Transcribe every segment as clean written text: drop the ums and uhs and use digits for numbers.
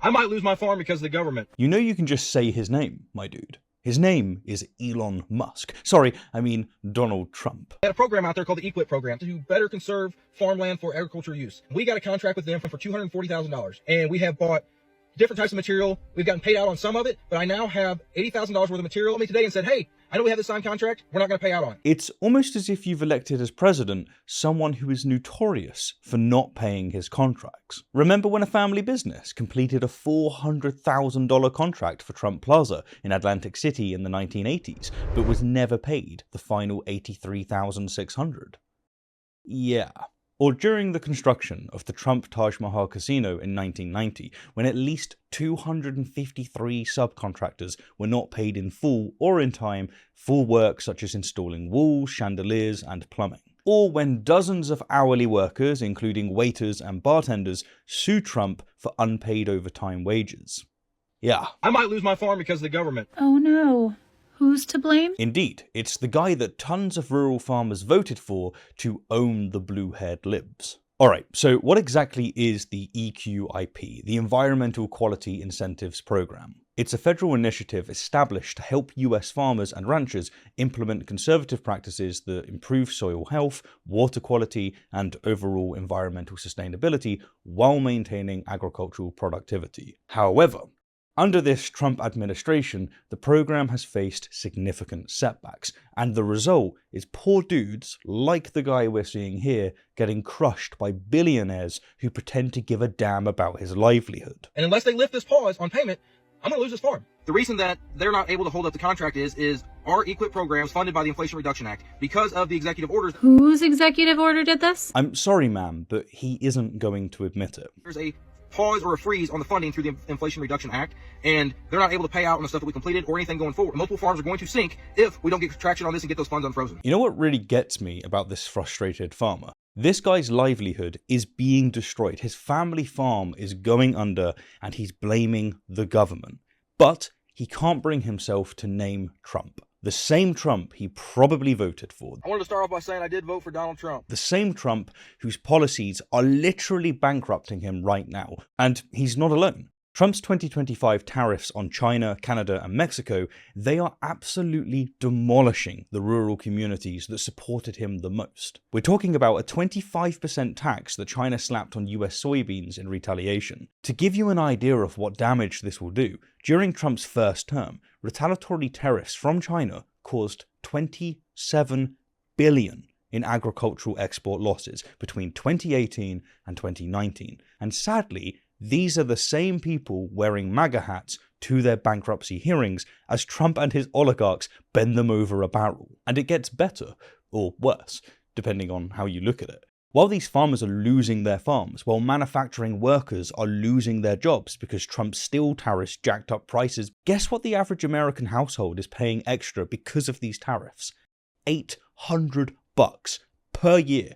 I might lose my farm because of the government. You know you can just say his name, my dude. His name is Elon Musk. Sorry, I mean Donald Trump. They had a program out there called the EQIP program to better conserve farmland for agricultural use. We got a contract with them for $240,000, and we have bought different types of material. We've gotten paid out on some of it, but I now have $80,000 worth of material on me today and said, hey, I know we have this signed contract. We're not going to pay out on it. It's almost as if you've elected as president someone who is notorious for not paying his contracts. Remember when a family business completed a $400,000 contract for Trump Plaza in Atlantic City in the 1980s, but was never paid the final $83,600? Yeah. Or during the construction of the Trump Taj Mahal Casino in 1990, when at least 253 subcontractors were not paid in full or in time for work such as installing walls, chandeliers, and plumbing. Or when dozens of hourly workers, including waiters and bartenders, sued Trump for unpaid overtime wages. Yeah. I might lose my farm because of the government. Oh no. Who's to blame? Indeed, it's the guy that tons of rural farmers voted for to own the blue-haired libs. Alright, so what exactly is the EQIP, the Environmental Quality Incentives Program? It's a federal initiative established to help US farmers and ranchers implement conservative practices that improve soil health, water quality, and overall environmental sustainability while maintaining agricultural productivity. However, under this Trump administration, the program has faced significant setbacks, and the result is poor dudes, like the guy we're seeing here, getting crushed by billionaires who pretend to give a damn about his livelihood. And unless they lift this pause on payment, I'm going to lose this farm. The reason that they're not able to hold up the contract is our EQIP program is funded by the Inflation Reduction Act because of the executive orders. Whose executive order did this? I'm sorry, ma'am, but he isn't going to admit it. There's a pause or a freeze on the funding through the Inflation Reduction Act, and they're not able to pay out on the stuff that we completed or anything going forward. Multiple farms are going to sink if we don't get traction on this and get those funds unfrozen. You know what really gets me about this frustrated farmer? This guy's livelihood is being destroyed. His family farm is going under, and he's blaming the government. But he can't bring himself to name Trump. The same Trump he probably voted for. I wanted to start off by saying I did vote for Donald Trump. The same Trump whose policies are literally bankrupting him right now. And he's not alone. Trump's 2025 tariffs on China, Canada, and Mexico, they are absolutely demolishing the rural communities that supported him the most. We're talking about a 25% tax that China slapped on US soybeans in retaliation. To give you an idea of what damage this will do, during Trump's first term, retaliatory tariffs from China caused $27 billion in agricultural export losses between 2018 and 2019. And sadly, these are the same people wearing MAGA hats to their bankruptcy hearings as Trump and his oligarchs bend them over a barrel. And it gets better, or worse, depending on how you look at it. While these farmers are losing their farms, while manufacturing workers are losing their jobs because Trump's steel tariffs jacked up prices, guess what the average American household is paying extra because of these tariffs? $800 per year.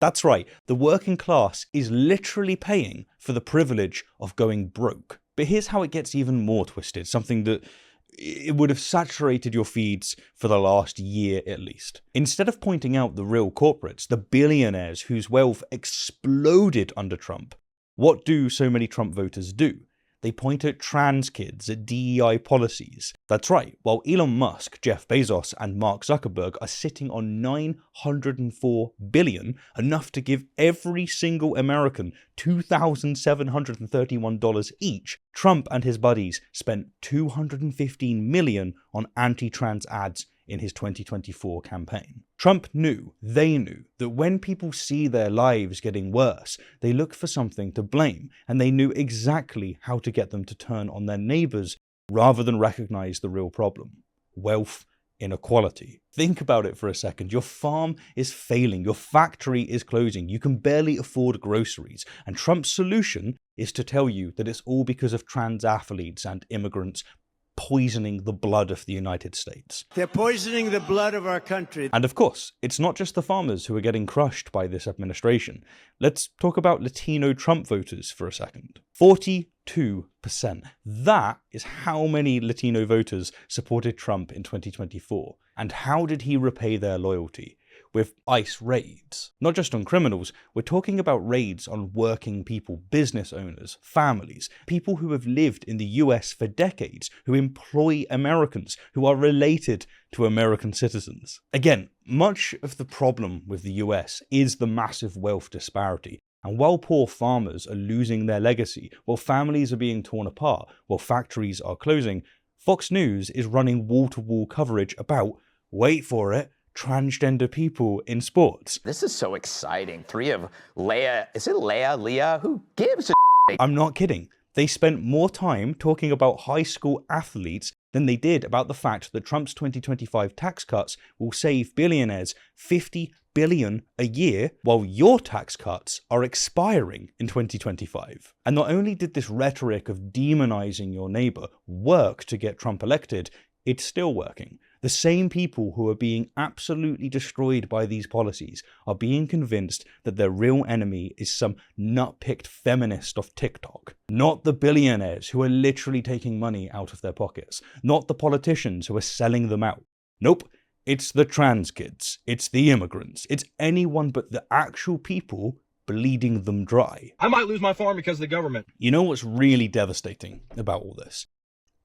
That's right, the working class is literally paying for the privilege of going broke. But here's how it gets even more twisted, something that it would have saturated your feeds for the last year at least. Instead of pointing out the real corporates, the billionaires whose wealth exploded under Trump, what do so many Trump voters do? They point at trans kids, at DEI policies. That's right, while Elon Musk, Jeff Bezos, and Mark Zuckerberg are sitting on $904 billion, enough to give every single American $2,731 each, Trump and his buddies spent $215 million on anti-trans ads in his 2024 campaign. Trump knew, they knew, that when people see their lives getting worse, they look for something to blame, and they knew exactly how to get them to turn on their neighbors rather than recognize the real problem: wealth inequality. Think about it for a second. Your farm is failing, your factory is closing, you can barely afford groceries, and Trump's solution is to tell you that it's all because of trans athletes and immigrants poisoning the blood of the United States. They're poisoning the blood of our country. And of course, it's not just the farmers who are getting crushed by this administration. Let's talk about Latino Trump voters for a second. 42%. That is how many Latino voters supported Trump in 2024. And how did he repay their loyalty? with ICE raids. Not just on criminals, we're talking about raids on working people, business owners, families, people who have lived in the US for decades, who employ Americans, who are related to American citizens. Again, much of the problem with the US is the massive wealth disparity. And while poor farmers are losing their legacy, while families are being torn apart, while factories are closing, Fox News is running wall-to-wall coverage about, wait for it, transgender people in sports. This is so exciting. 3 of Leah, is it Leah? Who gives a I'm not kidding. They spent more time talking about high school athletes than they did about the fact that Trump's 2025 tax cuts will save billionaires $50 billion a year, while your tax cuts are expiring in 2025. And not only did this rhetoric of demonizing your neighbor work to get Trump elected, it's still working. The same people who are being absolutely destroyed by these policies are being convinced that their real enemy is some nut-picked feminist off TikTok. Not the billionaires who are literally taking money out of their pockets. Not the politicians who are selling them out. Nope, it's the trans kids. It's the immigrants. It's anyone but the actual people bleeding them dry. I might lose my farm because of the government. You know what's really devastating about all this?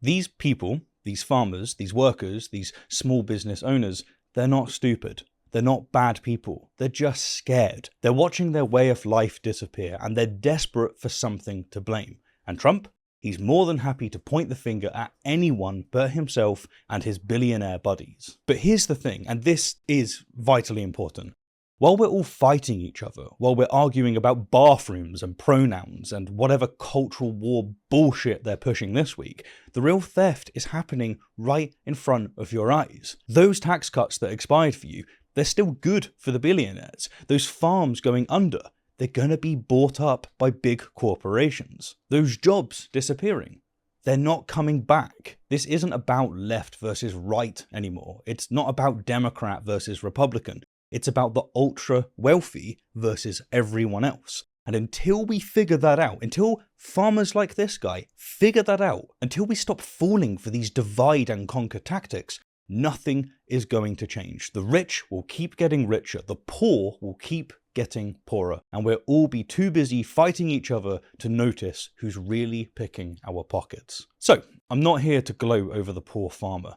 These people, these farmers, these workers, these small business owners, they're not stupid. They're not bad people. They're just scared. They're watching their way of life disappear and they're desperate for something to blame. And Trump? He's more than happy to point the finger at anyone but himself and his billionaire buddies. But here's the thing, and this is vitally important. While we're all fighting each other, while we're arguing about bathrooms and pronouns and whatever cultural war bullshit they're pushing this week, the real theft is happening right in front of your eyes. Those tax cuts that expired for you, they're still good for the billionaires. Those farms going under, they're gonna be bought up by big corporations. Those jobs disappearing, they're not coming back. This isn't about left versus right anymore. It's not about Democrat versus Republican. It's about the ultra wealthy versus everyone else. And until we figure that out, until farmers like this guy figure that out, until we stop falling for these divide and conquer tactics, nothing is going to change. The rich will keep getting richer. The poor will keep getting poorer. And we'll all be too busy fighting each other to notice who's really picking our pockets. So, I'm not here to gloat over the poor farmer.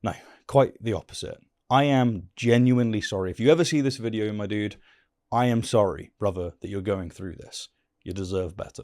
No, quite the opposite. I am genuinely sorry. If you ever see this video, my dude, I am sorry, brother, that you're going through this. You deserve better.